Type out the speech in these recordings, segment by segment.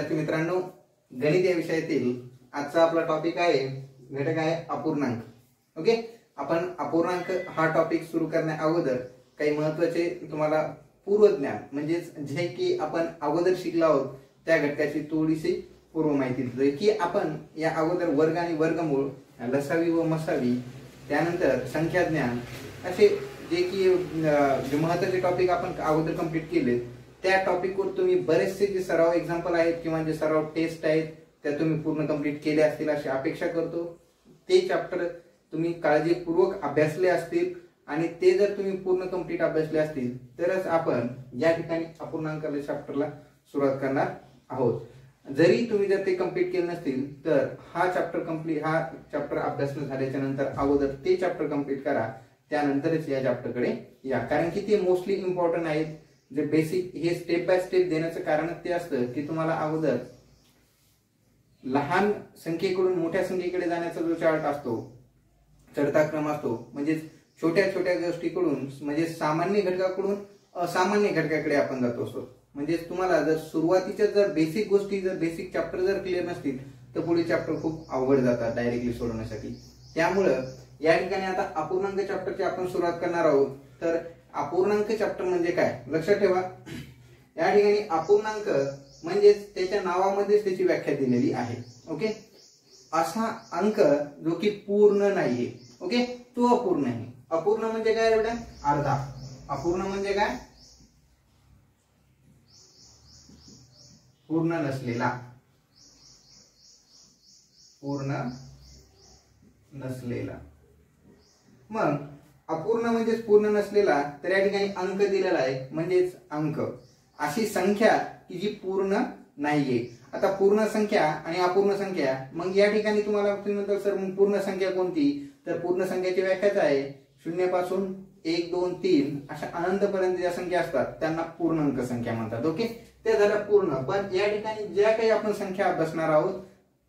विद्यार्थी मित्रांनो, गणित या विषयातील आजचा आपला टॉपिक आहे घटक आहे अपूर्णांक. ओके, आपण अपूर्णांक हा टॉपिक सुरू करण्या अगोदर काही महत्त्वाचे तुम्हाला पूर्वज्ञान म्हणजेच जे की आपण अगोदर शिकलो आहोत त्या घटकाची थोडीशी पूर्व माहिती देतोय की आपण या अगोदर वर्ग आणि वर्गमूळ, लसावी व मसावी, त्यानंतर संख्याज्ञान असे जे की जे महत्त्वाचे टॉपिक आपण अगोदर कंप्लीट केले त्या टॉपिकवर तुम्ही बरेचसे जे सराव एक्झाम्पल आहेत किंवा जे सराव टेस्ट आहेत त्या तुम्ही पूर्ण कंप्लीट केले असतील अशी अपेक्षा करतो. ते चॅप्टर तुम्ही काळजीपूर्वक अभ्यासले असतील आणि ते जर तुम्ही पूर्ण कंप्लीट अभ्यासले असतील तरच आपण या ठिकाणी अपूर्णांकाच्या चॅप्टरला सुरुवात करणार आहोत. जरी तुम्ही जर ते कंप्लीट केले नसतील तर हा चॅप्टर अभ्यासणं झाल्याच्या नंतर अगोदर ते चॅप्टर कंप्लीट करा, त्यानंतरच या चॅप्टरकडे या, कारण की ते मोस्टली इम्पॉर्टंट आहेत. जे बेसिक हे स्टेप बाय स्टेप देण्याचं कारण ते असतं की तुम्हाला अगोदर लहान संख्येकडून मोठ्या संख्येकडे जाण्याचा जो चार्ट असतो, चढता क्रम असतो, म्हणजे छोट्या छोट्या गोष्टीकडून म्हणजे सामान्य घटकाकडून असामान्य घटकाकडे आपण जात असतो. म्हणजे तुम्हाला जर सुरुवातीच्या जर बेसिक गोष्टी जर बेसिक चॅप्टर जर क्लिअर नसतील तर पुढील चॅप्टर खूप अवघड जातात डायरेक्टली सोडवण्यासाठी. त्यामुळं या ठिकाणी आता अपूर्णांक चॅप्टरची आपण सुरुवात करणार आहोत. तर अपूर्णांक चॅप्टर म्हणजे काय लक्षात ठेवा. या ठिकाणी अपूर्णांक म्हणजेच त्याच्या नावामध्येच त्याची व्याख्या दिलेली आहे. ओके, असा अंक जो की पूर्ण नाहीये. ओके, तो अपूर्ण आहे. अपूर्ण म्हणजे काय बेटा? अर्धा. अपूर्ण म्हणजे काय? पूर्ण नसलेला. पूर्ण नसलेला. मग अपूर्ण म्हणजेच पूर्ण नसलेला, तर या ठिकाणी अंक दिलेला आहे म्हणजेच अंक, अशी संख्या की जी पूर्ण नाहीये. आता पूर्ण संख्या आणि अपूर्ण संख्या, मग या ठिकाणी तुम्हाला म्हणतात सर मग पूर्ण संख्या कोणती? तर पूर्ण संख्येची व्याख्याच आहे 0 पासून 1 2 3 अशा अनंतपर्यंत ज्या संख्या असतात त्यांना पूर्णांक संख्या म्हणतात. ओके, ते झालं पूर्ण. पण या ठिकाणी ज्या काही आपण संख्या अभ्यासणार आहोत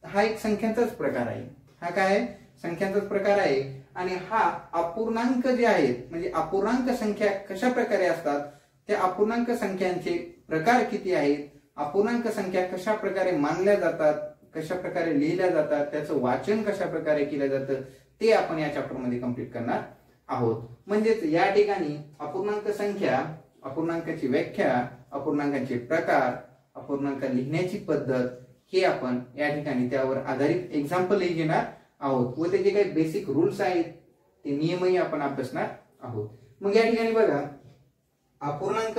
हा एक संख्यांचाच प्रकार आहे. हा काय आहे? संख्यांचाच प्रकार आहे. आणि हा अपूर्णांक जे आहेत म्हणजे अपूर्णांक संख्या कशा प्रकारे असतात, त्या अपूर्णांक संख्यांचे प्रकार किती आहेत, अपूर्णांक संख्या कशा प्रकारे मानल्या जातात, कशा प्रकारे लिहिल्या जातात, त्याचं वाचन कशा प्रकारे केलं जातं ते आपण या चॅप्टर मध्ये कंप्लीट करणार आहोत. म्हणजेच या ठिकाणी अपूर्णांक संख्या, अपूर्णांकाची व्याख्या, अपूर्णांकाचे प्रकार, अपूर्णांक लिहिण्याची पद्धत हे आपण या ठिकाणी त्यावर आधारित एक्झाम्पल घेणार आहोत व त्याचे काही बेसिक रूल्स आहेत ते नियमही आपण अभ्यासणार आहोत. मग या ठिकाणी बघा, अपूर्णांक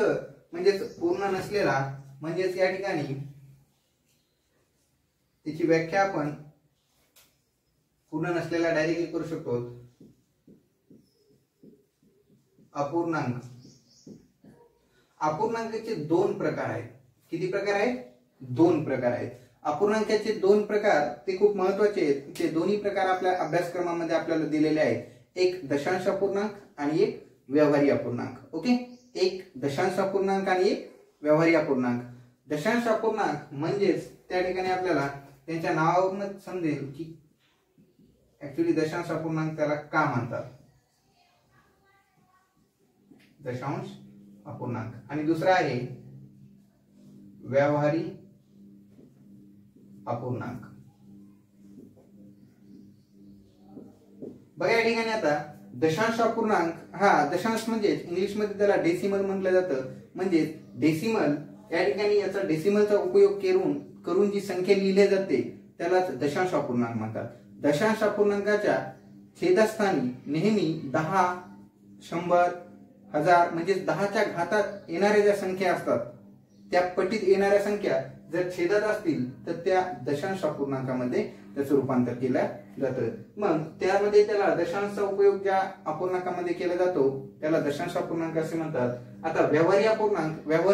म्हणजेच पूर्ण नसलेला, म्हणजेच या ठिकाणी त्याची व्याख्या आपण पूर्ण नसलेला डायरेक्टली करू शकतो. अपूर्णांक. अपूर्णांकाचे दोन प्रकार आहेत. किती प्रकार आहेत? दोन प्रकार आहेत. अपूर्णांकाचे दोन प्रकार ते खूप महत्वाचे आहेत. ते दोन्ही प्रकार आपल्या अभ्यासक्रमामध्ये आपल्याला दिलेले आहेत. एक दशांश अपूर्णांक आणि एक व्यवहारी अपूर्णांक. ओके, एक दशांश अपूर्णांक आणि एक व्यवहारी अपूर्णांक. दशांश अपूर्णांक म्हणजेच त्या ठिकाणी आपल्याला त्यांच्या नावावरूनच समजेल की ऍक्च्युली दशांश अपूर्णांक त्याला का म्हणतात. दशांश अपूर्णांक. आणि दुसरा आहे व्यवहारी अपूर्णांक. बघा या ठिकाणी आता दशांश अपूर्णांक हा दशांश म्हणजे इंग्लिश मध्ये त्याला डेसिमल म्हटलं जातं. म्हणजे डेसिमल या ठिकाणी याचा डेसिमलचा उपयोग करून जी संख्या लिहिली जाते त्यालाच दशांश अपूर्णांक म्हणतात. दशांश अपूर्णांकाच्या छेदस्थानी नेहमी 10, 100, 1000 म्हणजे 10च्या घातात येणाऱ्या ज्या संख्या असतात त्या पटीत येणाऱ्या संख्या जर छेदात असतील तर त्या दशांश अपूर्णांकामध्ये त्याचं रूपांतर केलं जातं. मग त्यामध्ये त्याला दशांशचा उपयोग ज्या अपूर्णांकामध्ये केला जातो त्याला दशांश अपूर्णांक असे म्हणतात. आता व्यवहारी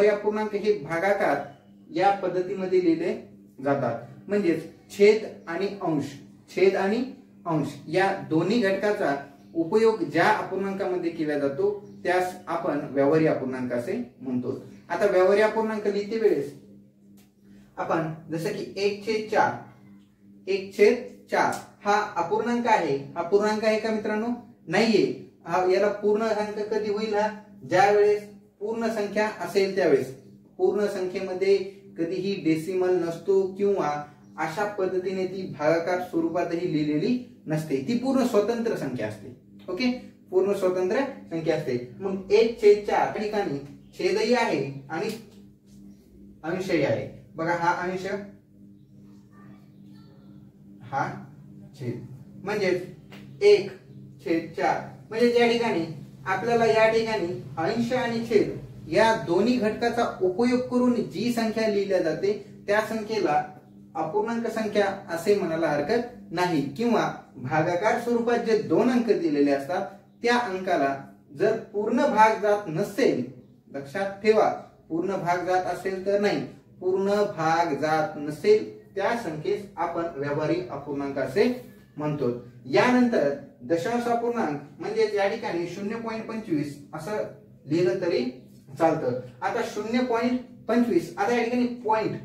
अपूर्णांक हे भागाकार या पद्धतीमध्ये लिहिले जातात. म्हणजेच छेद आणि अंश या दोन्ही घटकाचा उपयोग ज्या अपूर्णांकामध्ये केला जातो त्यास आपण व्यवहारी अपूर्णांक असे म्हणतो. आता व्यवहारी अपूर्णांक लिहिते वेळेस आपण जसं की 1/4 हा अपूर्णांक आहे. हा पूर्णांक आहे का मित्रांनो? नाहीये. याला पूर्ण अंक कधी होईल? हा ज्या वेळेस पूर्ण संख्या असेल त्यावेळेस. पूर्ण संख्येमध्ये कधीही डेसिमल नसतो किंवा अशा पद्धतीने ती भागाकार स्वरूपातही लिहिलेली नसते, ती पूर्ण स्वतंत्र संख्या असते. ओके, पूर्ण स्वतंत्र संख्या असते. मग 1/4 ठिकाणी छेदही आहे आणि अंशही आहे. बघा, हा अंश, हा छेद, म्हणजे 1/4. म्हणजे या ठिकाणी आपल्याला या ठिकाणी अंश आणि छेद या दोन्ही घटकाचा उपयोग करून जी संख्या लिहिल्या जाते त्या संख्येला अपूर्णांक संख्या असे म्हणायला हरकत नाही. किंवा भागाकार स्वरूपात जे 2 अंक दिलेले असतात त्या अंकाला जर पूर्ण भाग जात नसेल, लक्षात ठेवा, पूर्ण भाग जात असेल तर नाही, पूर्ण भाग जात नसेल त्या संख्येस आपण व्यावहारिक अपूर्णांक असे म्हणतो. यानंतर दशांश अपूर्णांक म्हणजे या ठिकाणी 0.25 असं लिहिलं तरी चालतं. आता 0.25, आता या ठिकाणी पॉइंट,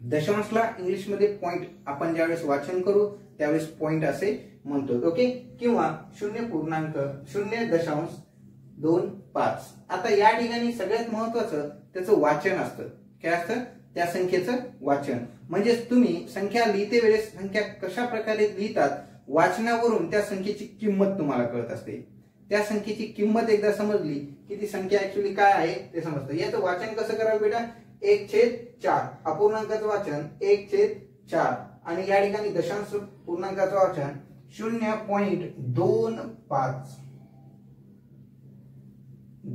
दशांशला इंग्लिश मध्ये पॉइंट आपण ज्यावेळेस वाचन करू त्यावेळेस पॉइंट असे म्हणतो. ओके, किंवा 0.25. आता या ठिकाणी सगळ्यात महत्वाचं त्याचं वाचन असतं. काय असतं? त्या संख्येचं वाचन. म्हणजे तुम्ही संख्या लिहिते वेळेस संख्या कशा प्रकारे लिहितात, वाचनावरून त्या संख्येची किंमत तुम्हाला कळत असते. त्या संख्येची किंमत एकदा समजली की ती संख्या ऍक्च्युअली काय आहे ते समजतं. याचं वाचन कसं करावं बेटा? 1/4, अपूर्णांकाचं वाचन 1/4, आणि या ठिकाणी दशांश पूर्णांकाचं वाचन 0.25.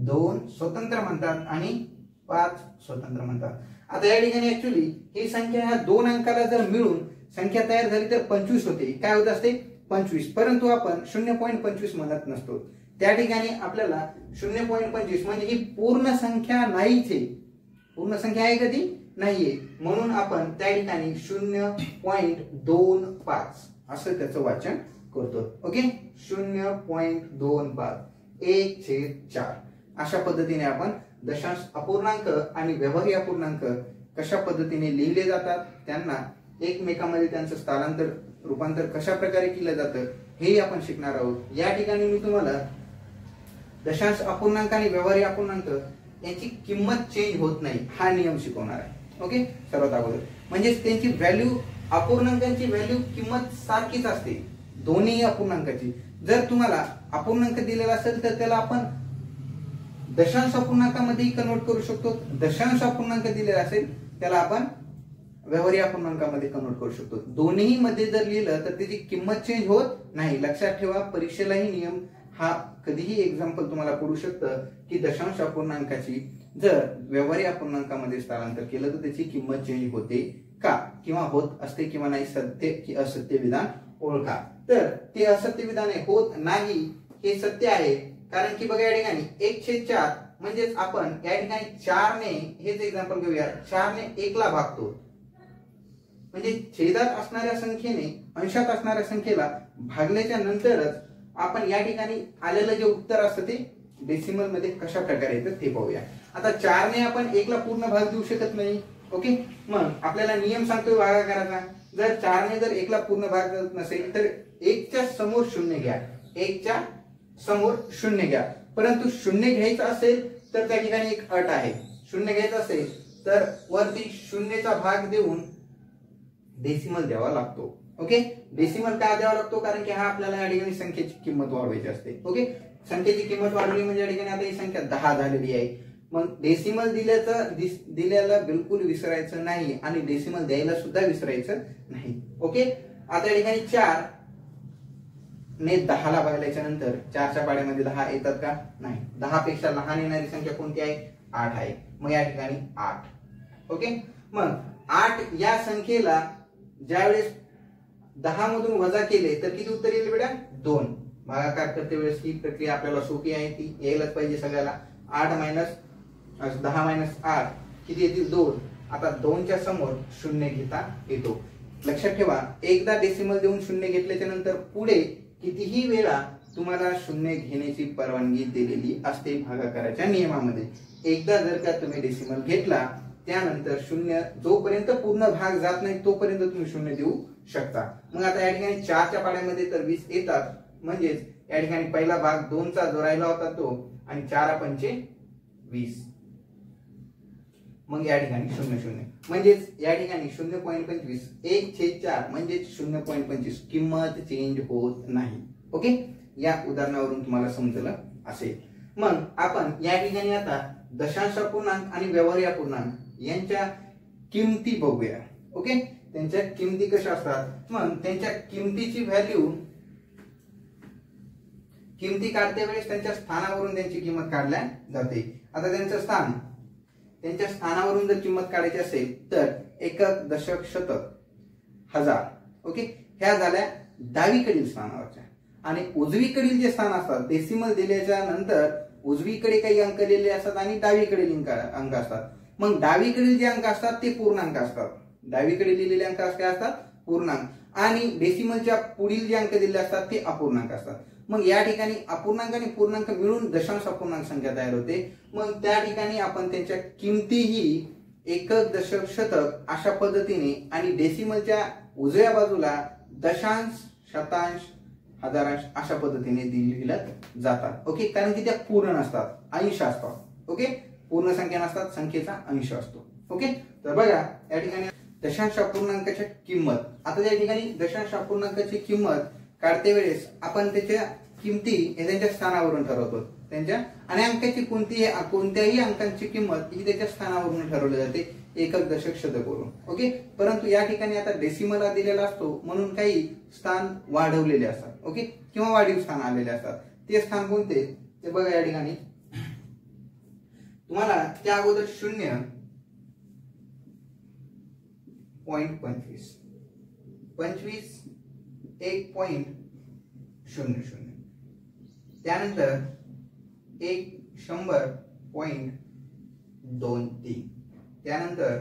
2 स्वतंत्र म्हणतात आणि 5 स्वतंत्र म्हणतात. आता या ठिकाणी ऍक्च्युअली ही संख्या ह्या 2 अंकाला जर मिळून संख्या तयार झाली तर 25 होते. काय होत असते? 25. परंतु आपण 0.25 म्हणत नसतो. त्या ठिकाणी आपल्याला 0.25 म्हणजे ही पूर्ण संख्या नाहीच आहे. पूर्ण संख्या आहे कधी? नाहीये. म्हणून आपण त्या ठिकाणी 0.25 असं त्याचं वाचन करतो. ओके, 0.25, 1/4. अशा पद्धतीने आपण दशांश अपूर्णांक आणि व्यवहारी अपूर्णांक कशा पद्धतीने लिहिले जातात, त्यांना एकमेकांमध्ये त्यांचं स्थलांतर रूपांतर कशा प्रकारे केलं जातं हे आपण शिकणार आहोत. या ठिकाणी मी तुम्हाला दशांश अपूर्णांक आणि व्यवहारी अपूर्णांक यांची किंमत चेंज होत नाही हा नियम शिकवणार आहे. ओके, सर्वात अगोदर म्हणजे त्यांची व्हॅल्यू, अपूर्णांकांची व्हॅल्यू किंमत सारखीच असते दोन्ही अपूर्णांकाची. जर तुम्हाला अपूर्णांक दिलेला असेल तर त्याला आपण दशांश अपूर्णांकामध्ये कन्वर्ट करू शकतो. दशांश अपूर्णांक दिलेला असेल त्याला आपण व्यवहारी अपूर्णांकामध्ये कन्वर्ट करू शकतो. दोन्ही मध्ये जर लिहिलं तर त्याची किंमत चेंज होत नाही. लक्षात ठेवा, परीक्षेलाही नियम हा कधीही एक्झाम्पल तुम्हाला पडू शकतं की दशांश अपूर्णांकाची जर व्यवहारी अपूर्णांकामध्ये स्थलांतर केलं तर त्याची किंमत चेंज होते का, किंवा होत असते किंवा नाही, सत्य की असत्य विधान ओळखा. तर ते असत्य विधान होत नाही हे सत्य आहे. कारण की बघा या ठिकाणी 1/4 म्हणजेच आपण या ठिकाणी 4 ने, हेच एक्झाम्पल घेऊया, 4 ने 1 ला भागतो. म्हणजे छेदात असणाऱ्या संख्येने अंशात असणाऱ्या संख्येला भागल्याच्या नंतरच आपण या ठिकाणी आलेलं जे उत्तर असतं ते डेसिमल मध्ये कशा प्रकारे येतं ते पाहूया. आता 4 ने आपण 1 ला पूर्ण भाग देऊ शकत नाही. ओके, मग आपल्याला नियम सांगतोय भागाकाराचा, जर 4 ने जर 1 ला पूर्ण भाग देत नसेल तर 1 च्या समोर 0 घ्या. 1 च्या समोर 0 घ्या. परंतु 0 घ्यायचं असेल तर त्या ठिकाणी एक अट आहे. 0 घ्यायचं असेल तर वरती 0चा भाग देऊन डेसिमल द्यावा लागतो. ओके, डेसिमल का द्यावा लागतो? कारण की हा आपल्याला या ठिकाणी संख्येची किंमत वाढवायची असते. ओके, संख्येची किंमत वाढवली म्हणजे या ठिकाणी आता ही संख्या 10 झालेली आहे. मग डेसिमल दिल्याला बिलकुल विसरायचं नाही आणि डेसिमल द्यायला सुद्धा विसरायचं नाही. ओके, आता या ठिकाणी 4 ने 10 ला भागल्याच्या नंतर 4च्या पाड्यामध्ये 10 येतात का? नाही. 10 पेक्षा लहान येणारी संख्या कोणती आहे? 8 आहे. मग या ठिकाणी 8. ओके, मग 8 या संख्येला ज्यावेळेस 10 मधून वजा केले तर किती उत्तर येईल बेटा? 2. भागाकार करते वेळेस ही प्रक्रिया आपल्याला सोपी आहे, ती यायलाच पाहिजे सगळ्याला. 8 मायनस 10 मायनस 8 किती येतील? 2. आता 2च्या समोर 0 घेता येतो. लक्षात ठेवा, एकदा डेसिमल देऊन 0 घेतल्याच्या नंतर पुढे कितीही वेळा तुम्हाला 0 घेण्याची परवानगी दिलेली असते भागाकाराच्या नियमामध्ये. एकदा जर का तुम्ही डेसिमल घेतला त्यानंतर 0 जोपर्यंत पूर्ण भाग जात नाही तोपर्यंत तुम्ही 0 देऊ शकता. मग आता या ठिकाणी 4च्या पाड्यामध्ये तर 20 येतात, म्हणजेच या ठिकाणी पहिला भाग 2चा जो राहिला होता तो, आणि 4 पंचे 20. मग या ठिकाणी 0,0 म्हणजेच या ठिकाणी 0.25 1/4 म्हणजेच 0.25 किंमत चेंज होत नाही. ओके, या उदाहरणावरून तुम्हाला समजलं असेल. मग आपण या ठिकाणी आता दशांश अपूर्णांक आणि व्यवहार्य अपूर्णांक यांच्या किमती बघूया. ओके, त्यांच्या किमती कशा असतात. मग त्यांच्या किमतीची व्हॅल्यू किमती काढते वेळेस त्यांच्या स्थानावरून त्यांची किंमत काढल्या जाते. आता त्यांचं स्थान, त्यांच्या स्थानावरून जर किंमत काढायची असेल तर एकक, दशक, शतक, हजार. ओके, ह्या झाल्या डावीकडील स्थानावरच्या. आणि उजवीकडील जे स्थान असतात डेसिमल दिल्याच्या नंतर उजवीकडे काही अंक लिहिलेले असतात आणि डावीकडील अंक असतात. मग डावीकडील जे अंक असतात ते पूर्णांक असतात. डावीकडे लिहिलेले अंक काय असतात, पूर्णांक. आणि डेसिमलच्या पुढील जे अंक दिलेले असतात ते अपूर्णांक असतात. मग या ठिकाणी अपूर्णांक आणि पूर्णांक मिळून दशांश अपूर्णांक संख्या तयार होते. मग त्या ठिकाणी आपण त्यांच्या किमतीही एकक, दशक, शतक अशा पद्धतीने आणि डेसिमलच्या उजव्या बाजूला दशांश, शतांश, हजारांश अशा पद्धतीने दिल्या जातात. ओके, कारण की त्या पूर्ण नसतात, अंश असतात. ओके, पूर्ण संख्या नसतात, संख्येचा अंश असतो. ओके, तर बघा या ठिकाणी दशांश अपूर्णांकाची किंमत. आता या ठिकाणी दशांश अपूर्णांकाची किंमत काढते वेळेस आपण त्याच्या किमती हे त्यांच्या स्थानावरून ठरवतो. त्यांच्या आणि अंकाची कोणत्याही अंकांची किंमत ही त्याच्या स्थानावरून ठरवली जाते, एकक, दशक, शतक वरून. ओके, परंतु या ठिकाणी आता डेसिमल दिलेला असतो म्हणून काही स्थान वाढवलेले असतात. ओके, किंवा वाढीव स्थान आलेले असतात. ते स्थान कोणते ते बघा या ठिकाणी तुम्हाला त्या अगोदर 0.25 1.00 त्यानंतर 100.23 त्यानंतर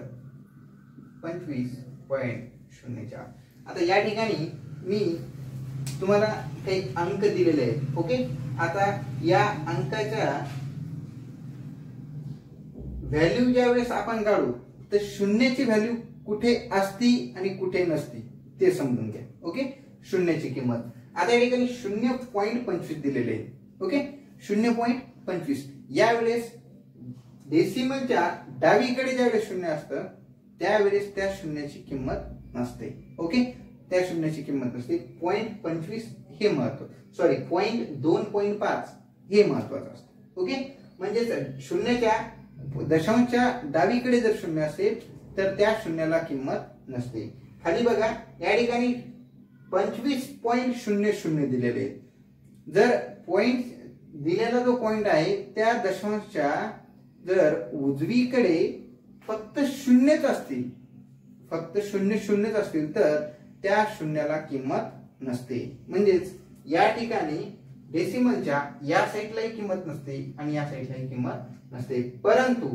25.04. आता या ठिकाणी मी तुम्हाला काही अंक दिलेले आहेत. ओके, आता या अंकाच्या व्हॅल्यू ज्या वेळेस आपण काढू तर शून्याची व्हॅल्यू कुठे असती आणि कुठे नसती ते समजून घ्या. ओके, शून्याची किंमत आता या ठिकाणी 0.25 दिलेले आहे. ओके, 0.25 यावेळेस डेसिमलच्या डावीकडे ज्यावेळेस शून्य असतं त्यावेळेस त्या शून्याची किंमत नसते. ओके, त्या शून्याची किंमत नसते. 0.25 हे महत्वाचं, सॉरी 2.5 हे महत्वाचं असतं. ओके, म्हणजे शून्याच्या दशांशच्या डावीकडे जर शून्य असेल तर त्या शून्याला किंमत नसते. खाली बघा या ठिकाणी 25.00 दिलेले. जर पॉइंट दिलेला जो पॉइंट आहे त्या दशांशच्या जर उजवीकडे फक्त शून्यच असतील, फक्त 0 असतील तर त्या शून्याला किंमत नसते. म्हणजेच या ठिकाणी डेसिमलच्या या साईडलाही किंमत नसते आणि या साईडलाही किंमत नसते. परंतु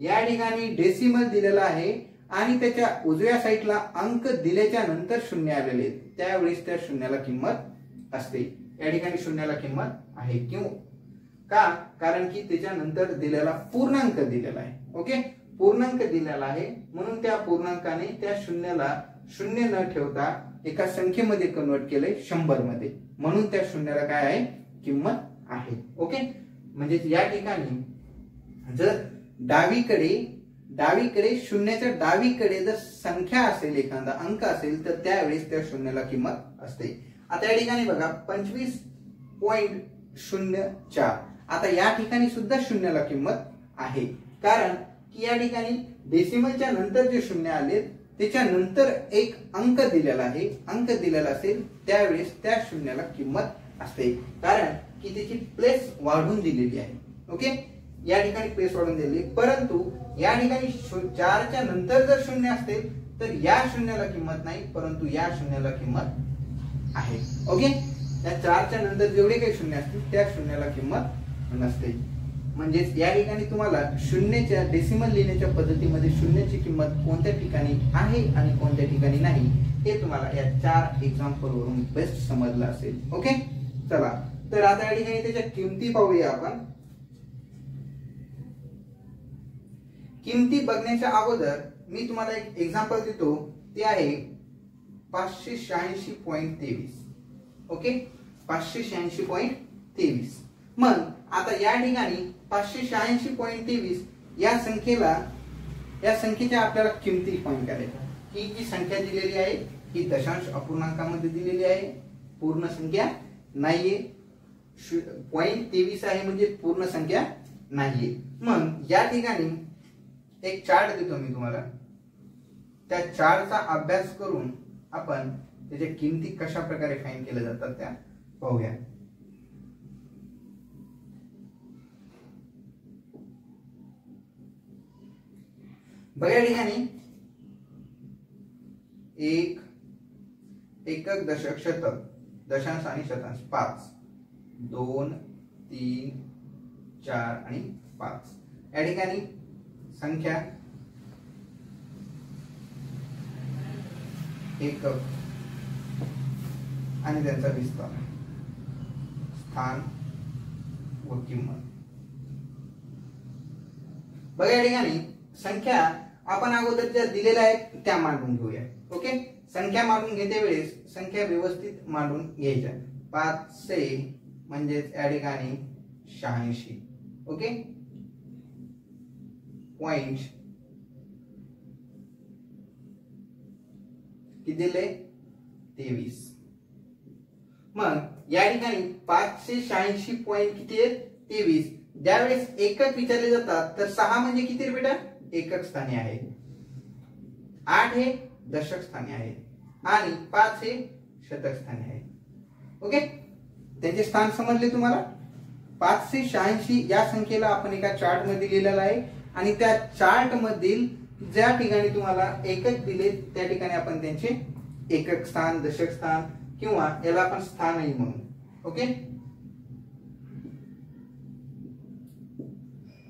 या ठिकाणी डेसिमल दिलेला आहे आणि त्याच्या उजव्या साईडला अंक दिल्याच्या नंतर शून्य आलेले त्यावेळेस त्या शून्याला किंमत असते. या ठिकाणी शून्याला किंमत आहे. क्यों का, कारण की त्याच्यानंतर दिलेला पूर्णांक दिलेला आहे. ओके, पूर्णांक दिलेला आहे म्हणून त्या पूर्णांकाने त्या शून्याला शून्य न ठेवता एका संख्येमध्ये कन्वर्ट केले 100 मध्ये, म्हणून त्या शून्याला काय आहे, किंमत आहे. ओके, म्हणजे या ठिकाणी जर डावीकडे शून्याच्या डावीकडे जर संख्या असेल, एखादा अंक असेल तर त्यावेळेस त्या शून्याला किंमत असते. आता या ठिकाणी बघा 25.04. आता या ठिकाणी सुद्धा शून्याला किंमत आहे, कारण की या ठिकाणी डेसिमलच्या नंतर जे शून्य आले त्याच्यानंतर एक अंक दिलेला आहे, अंक दिलेला असेल त्यावेळेस त्या शून्याला किंमत असते, कारण की त्याची प्लेस वाढून दिलेली आहे. ओके, या ठिकाणी प्लेस वाढून दिलेली. परंतु या ठिकाणी 4च्या नंतर जर शून्य असतील तर या शून्याला किंमत नाही, परंतु या शून्याला किंमत आहे. ओके, त्या 4च्या नंतर जेवढे काही शून्य असतील त्या शून्याला किंमत नसते. म्हणजेच या ठिकाणी तुम्हाला शून्याच्या डेसिमल लिहिण्याच्या पद्धतीमध्ये शून्याची किंमत कोणत्या ठिकाणी आहे आणि कोणत्या ठिकाणी नाही हे तुम्हाला या 4 एक्झाम्पल वरून बेस्ट समजलं असेल. ओके, चला तर आता या ठिकाणी त्याच्या किमती पाहूया आपण. किमती बघण्याच्या अगोदर मी तुम्हाला एक एक्झाम्पल देतो, ते आहे 586.23. ओके, 586.23. मग आता या ठिकाणी 586.23 या संख्येला या संख्येच्या आपल्याला किमती फाइंड करायच्या. ही जी संख्या दिलेली आहे ही दशांश अपूर्णांकामध्ये दिलेली आहे, पूर्ण संख्या नाहीये. 0.23 आहे म्हणजे पूर्ण संख्या नाहीये. मग या ठिकाणी एक चार्ट देतो मी तुम्हाला, त्या चार्टचा अभ्यास करून आपण त्याच्या किमती कशा प्रकारे फाइंड केल्या जातात त्या पाहूया. बघा या ठिकाणी एक, एकक, दशक, शतक, दशांश आणि शतांश 5, 2, 3, 4 आणि 5. या ठिकाणी संख्या एकक आणि त्यांचा विस्तार, स्थान व किंमत. बघा या ठिकाणी संख्या आपण अगोदर ज्या दिलेल्या आहेत त्या मांडून घेऊया. ओके, संख्या मांडून घेते वेळेस संख्या व्यवस्थित मांडून घ्यायच्या. 500 म्हणजेच या ठिकाणी 86. ओके, पॉइंट किती दिले 23. मग या ठिकाणी 586 पॉइंट किती आहेत 23. ज्यावेळेस एकक विचारले जातात तर 6 म्हणजे किती रे बेटा एकक स्थानी आहे, 8 हे दशक स्थानी आहे आणि 5 हे शतक स्थानी आहे. ओके, त्यांचे स्थान समजले तुम्हाला. 586 या संख्येला आपण एका चार्ट मध्ये लिहिलेला आहे आणि त्या चार्ट मधील ज्या ठिकाणी तुम्हाला एकक दिले त्या ठिकाणी आपण त्यांचे एकक स्थान, दशक स्थान किंवा याला आपण स्थानही म्हणू. ओके,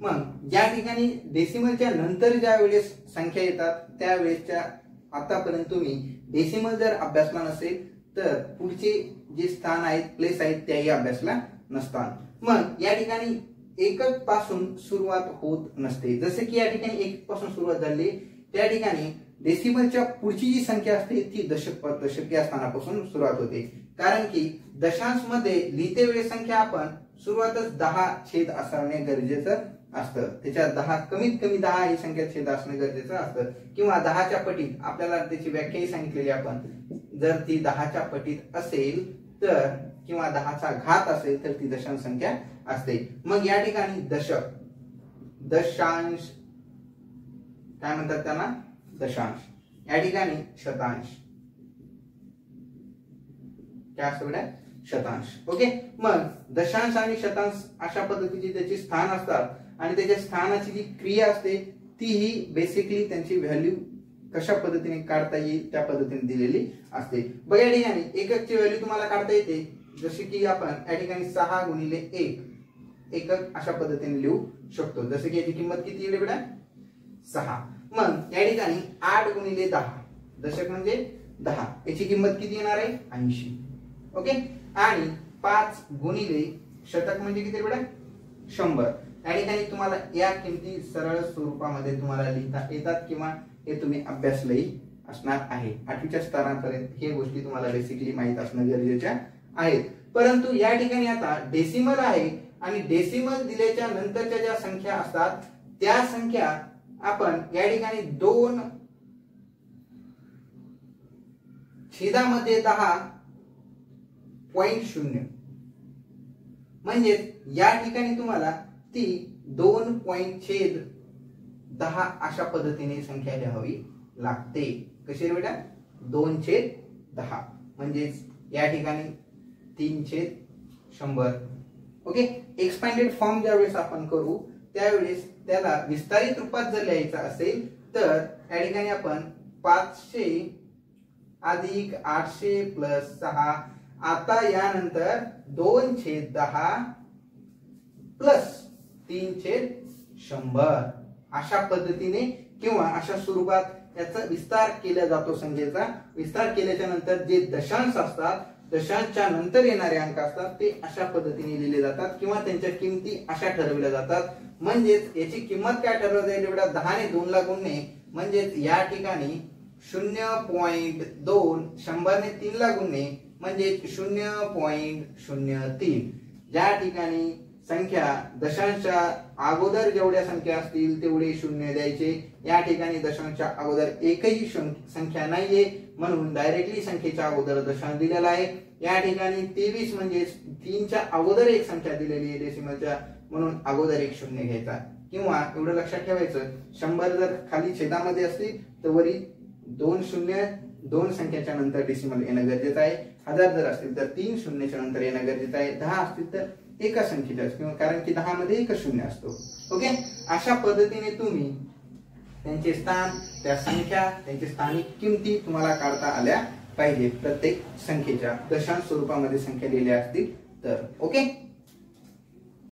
मग या ठिकाणी डेसिमलच्या नंतर ज्या वेळेस संख्या येतात त्यावेळेसच्या आतापर्यंत तुम्ही डेसिमल जर अभ्यासला नसेल तर पुढचे जे स्थान आहेत, प्लेस आहेत त्याही अभ्यासला नसतात. मग या ठिकाणी एकक पासून सुरुवात होत नसते. जसे की या ठिकाणी एक पासून सुरुवात झाली, त्या ठिकाणी डेसिमलच्या पुढची जी संख्या असते ती दशक या स्थानापासून सुरुवात होते. कारण की दशांश मध्ये लिहिते वेळेस संख्या आपण सुरुवातच 10 असणे गरजेचं असतं. त्याच्या 10 कमीत कमी 10 ही संख्या छेद असणे गरजेचं असतं किंवा 10च्या पटीत. आपल्याला त्याची व्याख्याही सांगितलेली आपण, जर ती 10च्या पटीत असेल तर किंवा 10चा घात असेल तर ती दशांश संख्या असते. मग या ठिकाणी दशक, दशांश काय म्हणतात त्यांना दशांश. या ठिकाणी शतांश काय असतं बेटा शतांश. ओके, मग दशांश आणि शतांश अशा पद्धतीची त्याची स्थान असतात आणि त्याच्या स्थानाची जी क्रिया असते ती ही बेसिकली त्यांची व्हॅल्यू कशा पद्धतीने काढता येईल त्या पद्धतीने दिलेली असते. बघा या ठिकाणी एककची व्हॅल्यू तुम्हाला काढता येते, जसे की आपण या ठिकाणी 6 गुणिले 1 एकक अशा पद्धतीने लिहू शकतो. जसे की याची किंमत किती येईल बेटा 6. मग या ठिकाणी 8 गुणिले 10 दशक म्हणजे 10, याची किंमत किती येणार आहे 80. ओके, आणि 5 गुणिले शतक म्हणजे किती बेटा 100. या ठिकाणी तुम्हाला या किमती सरळ स्वरूपामध्ये तुम्हाला लिहिता येतात किंवा हे तुम्ही अभ्यासलंही असणार आहे. 8वीच्या स्तरापर्यंत हे गोष्टी तुम्हाला बेसिकली माहित असणं गरजेच्या आहेत. परंतु या ठिकाणी आता डेसिमल आहे आणि डेसिमल दिल्याच्या नंतरच्या ज्या संख्या असतात त्या संख्या आपण या ठिकाणी 2 छेदामध्ये 10.0 म्हणजे या ठिकाणी तुम्हाला ती 2.10 अशा पद्धतीने संख्या लिहावी लागते. कशी रे बेटा 2/10 म्हणजे या ठिकाणी 3/100. ओके, एक्सपांडेड फॉर्म ज्यावेळेस आपण करू त्यावेळेस त्याला विस्तारित रूपात जर लिहायचा असेल तर या ठिकाणी आपण 500 अधिक 800 प्लस 6 आता यानंतर 2/10 प्लस 3/100 अशा पद्धतीने किंवा अशा स्वरूपात याचा विस्तार केला जातो. संख्येचा विस्तार केल्याच्या नंतर जे दशांश असतात, दशांशच्या नंतर येणारे अंक असतात ते अशा पद्धतीने लिहिले जातात किंवा त्यांच्या किमती अशा ठरवल्या जातात. म्हणजेच याची किंमत काय ठरवता येईल बेटा 10 ने 2 ला गुणणे म्हणजेच या ठिकाणी 0.2 100 ने 3 ला गुणणे म्हणजे 0.03. ज्या ठिकाणी संख्या दशांशच्या अगोदर जेवढ्या संख्या असतील तेवढे शून्य द्यायचे. या ठिकाणी दशांशच्या अगोदर एकही संख्या नाहीये म्हणून डायरेक्टली संख्येच्या अगोदर दशांश दिलेला आहे. या ठिकाणी 23 म्हणजे 3च्या अगोदर एक संख्या दिलेली आहे डेसिमलच्या म्हणून अगोदर एक शून्य घ्यायचा. किंवा एवढं लक्षात ठेवायचं 100 जर खाली छेदामध्ये असतील तर वरी 2 शून्य 2 संख्याच्या नंतर डेसिमल येणं गरजेचं आहे. 1000 जर असतील तर 3 शून्याच्या नंतर येणं गरजेचं आहे. 10 असतील तर एका संख्येच्या किंवा कारण की 10 मध्ये एक शून्य असतो. ओके, अशा पद्धतीने तुम्ही त्यांचे स्थान, त्या संख्या, त्यांचे स्थानिक किमती तुम्हाला काढता आल्या पाहिजे प्रत्येक संख्येच्या दशांश स्वरूपामध्ये संख्या लिहिल्या असतील तर. ओके.